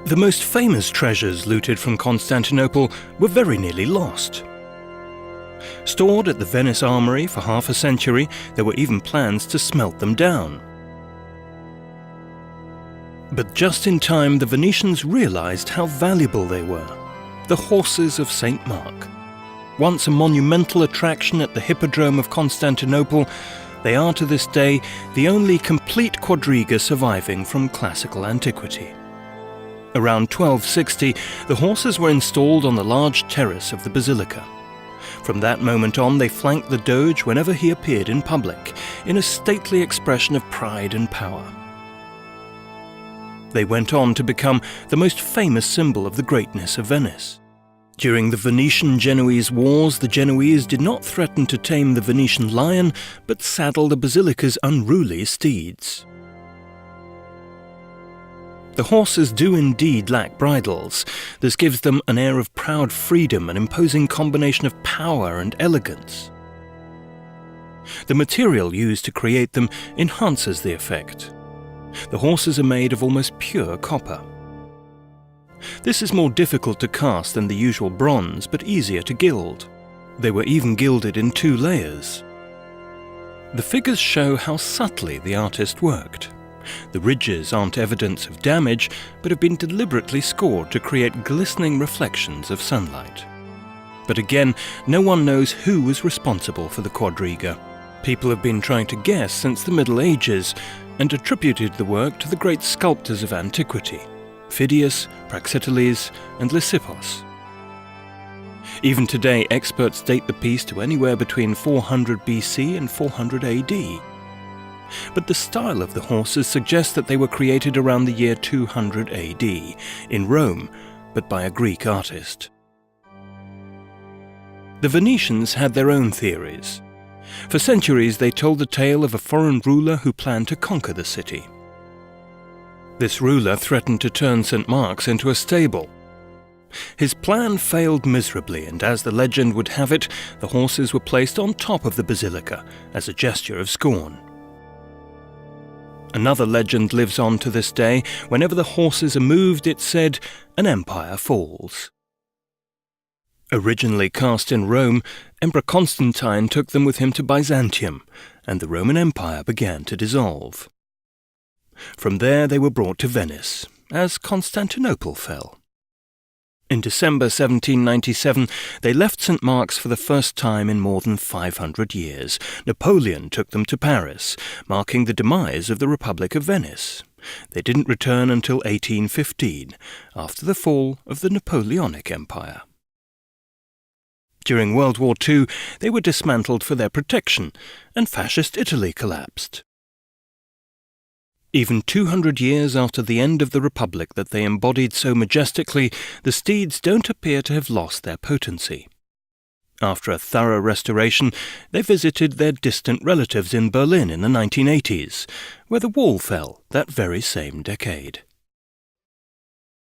The most famous treasures looted from Constantinople were very nearly lost. Stored at the Venice Armoury for half a century, there were even plans to smelt them down. But just in time, the Venetians realized how valuable they were. The horses of St. Mark. Once a monumental attraction at the Hippodrome of Constantinople, they are to this day the only complete quadriga surviving from classical antiquity. Around 1260, the horses were installed on the large terrace of the basilica. From that moment on, they flanked the Doge whenever he appeared in public, in a stately expression of pride and power. They went on to become the most famous symbol of the greatness of Venice. During the Venetian-Genoese wars, the Genoese did not threaten to tame the Venetian lion, but saddle the basilica's unruly steeds. The horses do indeed lack bridles. This gives them an air of proud freedom, an imposing combination of power and elegance. The material used to create them enhances the effect. The horses are made of almost pure copper. This is more difficult to cast than the usual bronze, but easier to gild. They were even gilded in 2 layers. The figures show how subtly the artist worked. The ridges aren't evidence of damage, but have been deliberately scored to create glistening reflections of sunlight. But again, no one knows who was responsible for the quadriga. People have been trying to guess since the Middle Ages, and attributed the work to the great sculptors of antiquity, Phidias, Praxiteles, and Lysippos. Even today, experts date the piece to anywhere between 400 BC and 400 AD. But the style of the horses suggests that they were created around the year 200 AD, in Rome, but by a Greek artist. The Venetians had their own theories. For centuries they told the tale of a foreign ruler who planned to conquer the city. This ruler threatened to turn St. Mark's into a stable. His plan failed miserably, and as the legend would have it, the horses were placed on top of the basilica as a gesture of scorn. Another legend lives on to this day. Whenever the horses are moved, it's said, an empire falls. Originally cast in Rome, Emperor Constantine took them with him to Byzantium, and the Roman Empire began to dissolve. From there they were brought to Venice, as Constantinople fell. In December 1797, they left St. Mark's for the first time in more than 500 years. Napoleon took them to Paris, marking the demise of the Republic of Venice. They didn't return until 1815, after the fall of the Napoleonic Empire. During World War II, they were dismantled for their protection, and Fascist Italy collapsed. Even 200 years after the end of the Republic that they embodied so majestically, the steeds don't appear to have lost their potency. After a thorough restoration, they visited their distant relatives in Berlin in the 1980s, where the wall fell that very same decade.